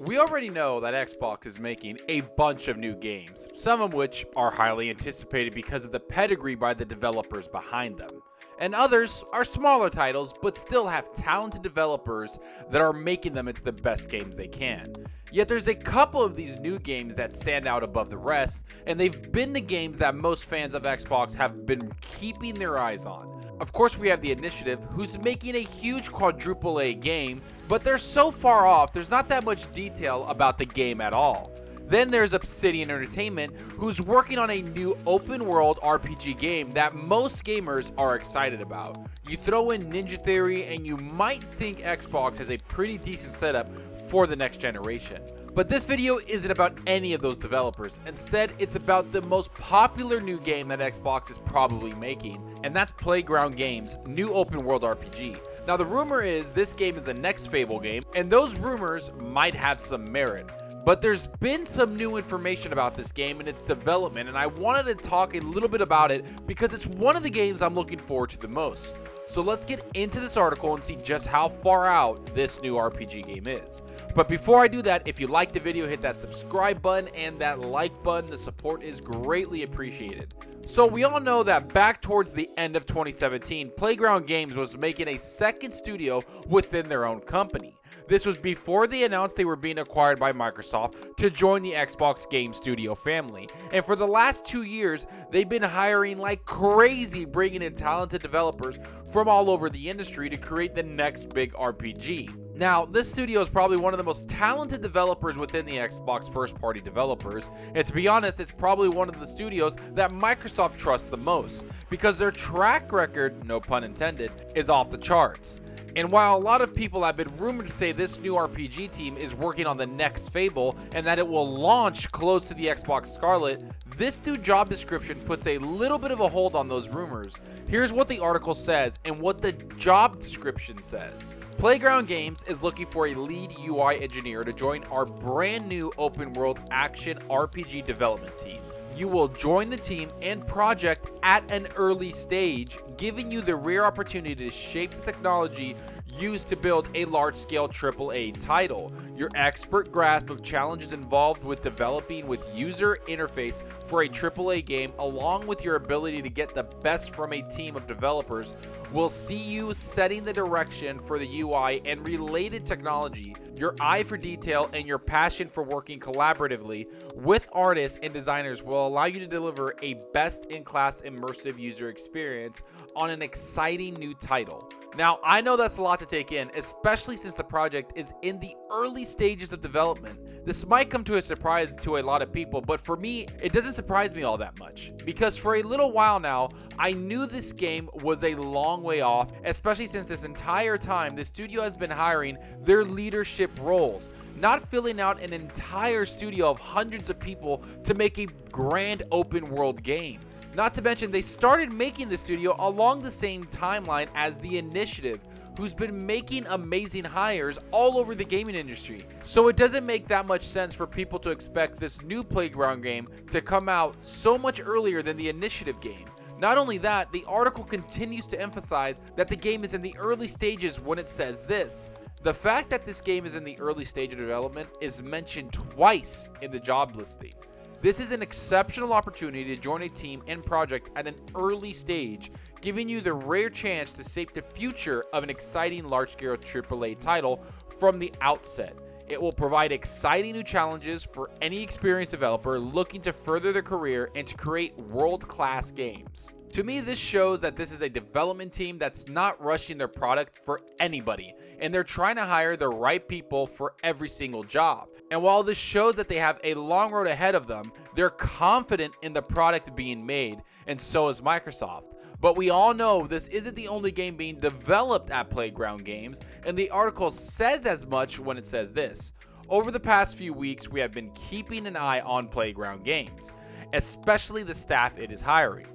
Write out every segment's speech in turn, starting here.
We already know that Xbox is making a bunch of new games, some of which are highly anticipated because of the pedigree by the developers behind them. And others are smaller titles but still have talented developers that are making them into the best games they can. Yet there's a couple of these new games that stand out above the rest, and they've been the games that most fans of Xbox have been keeping their eyes on. Of course, we have the Initiative, who's making a huge quadruple A game, but they're so far off there's not that much detail about the game at all. Then there's Obsidian Entertainment, who's working on a new open world RPG game that most gamers are excited about. You throw in Ninja Theory and you might think Xbox has a pretty decent setup for the next generation. But this video isn't about any of those developers. Instead, it's about the most popular new game that Xbox is probably making, and that's Playground Games' new open world RPG. Now the rumor is this game is the next Fable game, and those rumors might have some merit. But there's been some new information about this game and its development, and I wanted to talk a little bit about it because it's one of the games I'm looking forward to the most. So let's get into this article and see just how far out this new RPG game is. But before I do that, if you like the video, hit that subscribe button and that like button. The support is greatly appreciated. So we all know that back towards the end of 2017, Playground Games was making a second studio within their own company. This was before they announced they were being acquired by Microsoft to join the Xbox Game Studio family. And for the last 2 years, they've been hiring like crazy, bringing in talented developers from all over the industry to create the next big RPG. Now, this studio is probably one of the most talented developers within the Xbox first-party developers, and to be honest, it's probably one of the studios that Microsoft trusts the most, because their track record, no pun intended, is off the charts. And while a lot of people have been rumored to say this new RPG team is working on the next Fable and that it will launch close to the Xbox Scarlett, this new job description puts a little bit of a hold on those rumors. Here's what the article says and what the job description says. Playground Games is looking for a lead UI engineer to join our brand new open world action RPG development team. You will join the team and project at an early stage, giving you the rare opportunity to shape the technology used to build a large-scale AAA title. Your expert grasp of challenges involved with developing with user interface for a AAA game, along with your ability to get the best from a team of developers, will see you setting the direction for the UI and related technology. Your eye for detail and your passion for working collaboratively with artists and designers will allow you to deliver a best-in-class immersive user experience on an exciting new title. Now, I know that's a lot to take in, especially since the project is in the early stages of development. This might come to a surprise to a lot of people, but for me, it doesn't surprise me all that much. Because for a little while now, I knew this game was a long way off, especially since this entire time, the studio has been hiring their leadership roles, not filling out an entire studio of hundreds of people to make a grand open world game. Not to mention, they started making the studio along the same timeline as the Initiative, who's been making amazing hires all over the gaming industry. So it doesn't make that much sense for people to expect this new Playground game to come out so much earlier than the Initiative game. Not only that, the article continues to emphasize that the game is in the early stages when it says this. The fact that this game is in the early stage of development is mentioned twice in the job listing. This is an exceptional opportunity to join a team and project at an early stage, giving you the rare chance to shape the future of an exciting large-scale AAA title from the outset. It will provide exciting new challenges for any experienced developer looking to further their career and to create world-class games. To me, this shows that this is a development team that's not rushing their product for anybody, and they're trying to hire the right people for every single job. And while this shows that they have a long road ahead of them, they're confident in the product being made, and so is Microsoft. But we all know this isn't the only game being developed at Playground Games, and the article says as much when it says this. Over the past few weeks, we have been keeping an eye on Playground Games, especially the staff it is hiring.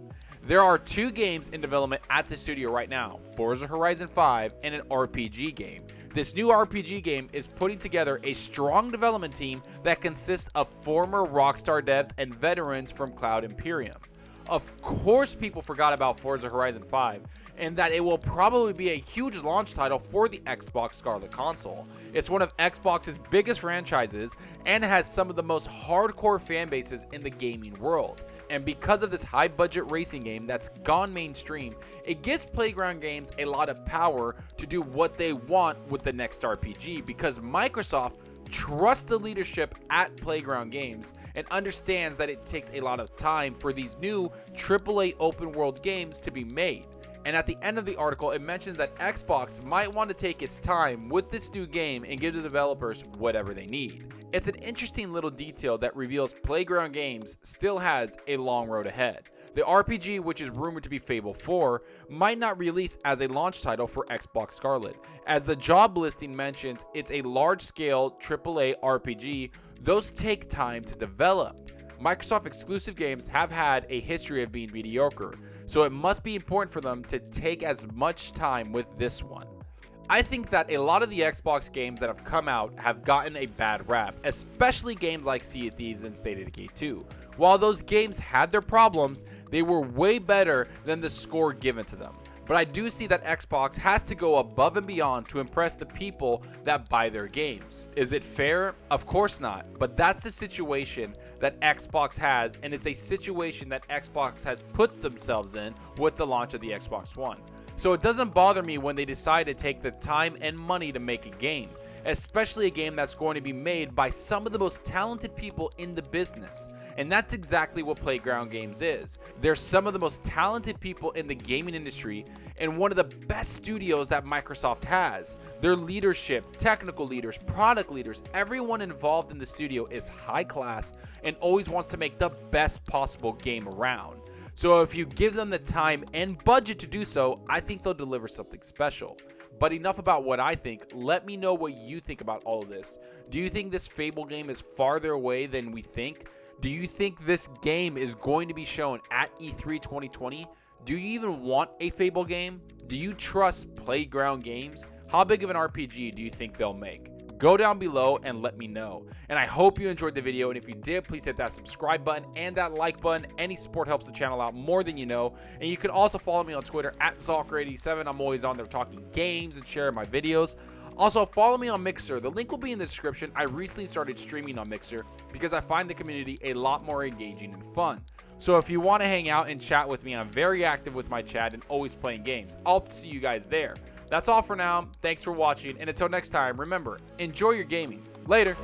There are 2 games in development at the studio right now, Forza Horizon 5 and an RPG game. This new RPG game is putting together a strong development team that consists of former Rockstar devs and veterans from Cloud Imperium. Of course, people forgot about Forza Horizon 5, and that it will probably be a huge launch title for the Xbox Scarlett console. It's one of Xbox's biggest franchises and has some of the most hardcore fan bases in the gaming world. And because of this high budget racing game that's gone mainstream, it gives Playground Games a lot of power to do what they want with the next RPG, because Microsoft trusts the leadership at Playground Games and understands that it takes a lot of time for these new AAA open world games to be made. And at the end of the article, it mentions that Xbox might want to take its time with this new game and give the developers whatever they need. It's an interesting little detail that reveals Playground Games still has a long road ahead. The RPG, which is rumored to be Fable 4, might not release as a launch title for Xbox Scarlett, as the job listing mentions it's a large-scale AAA RPG. Those take time to develop. Microsoft exclusive games have had a history of being mediocre, so it must be important for them to take as much time with this one. I think that a lot of the Xbox games that have come out have gotten a bad rap, especially games like Sea of Thieves and State of Decay 2. While those games had their problems, they were way better than the score given to them. But I do see that Xbox has to go above and beyond to impress the people that buy their games. Is it fair? Of course not. But that's the situation that Xbox has, and it's a situation that Xbox has put themselves in with the launch of the Xbox One. So it doesn't bother me when they decide to take the time and money to make a game, especially a game that's going to be made by some of the most talented people in the business. And that's exactly what Playground Games is. They're some of the most talented people in the gaming industry and one of the best studios that Microsoft has. Their leadership, technical leaders, product leaders, everyone involved in the studio is high class and always wants to make the best possible game around. So if you give them the time and budget to do so, I think they'll deliver something special. But enough about what I think. Let me know what you think about all of this. Do you think this Fable game is farther away than we think? Do you think this game is going to be shown at E3 2020? Do you even want a Fable game? Do you trust Playground Games? How big of an RPG do you think they'll make? Go down below and let me know. And I hope you enjoyed the video, and if you did, please hit that subscribe button and that like button. Any support helps the channel out more than you know. And you can also follow me on Twitter at Zalker87. I'm always on there talking games and sharing my videos. Also, follow me on Mixer. The link will be in the description. I recently started streaming on Mixer because I find the community a lot more engaging and fun. So if you want to hang out and chat with me, I'm very active with my chat and always playing games. I'll see you guys there. That's all for now. Thanks for watching, and until next time, remember, enjoy your gaming. Later.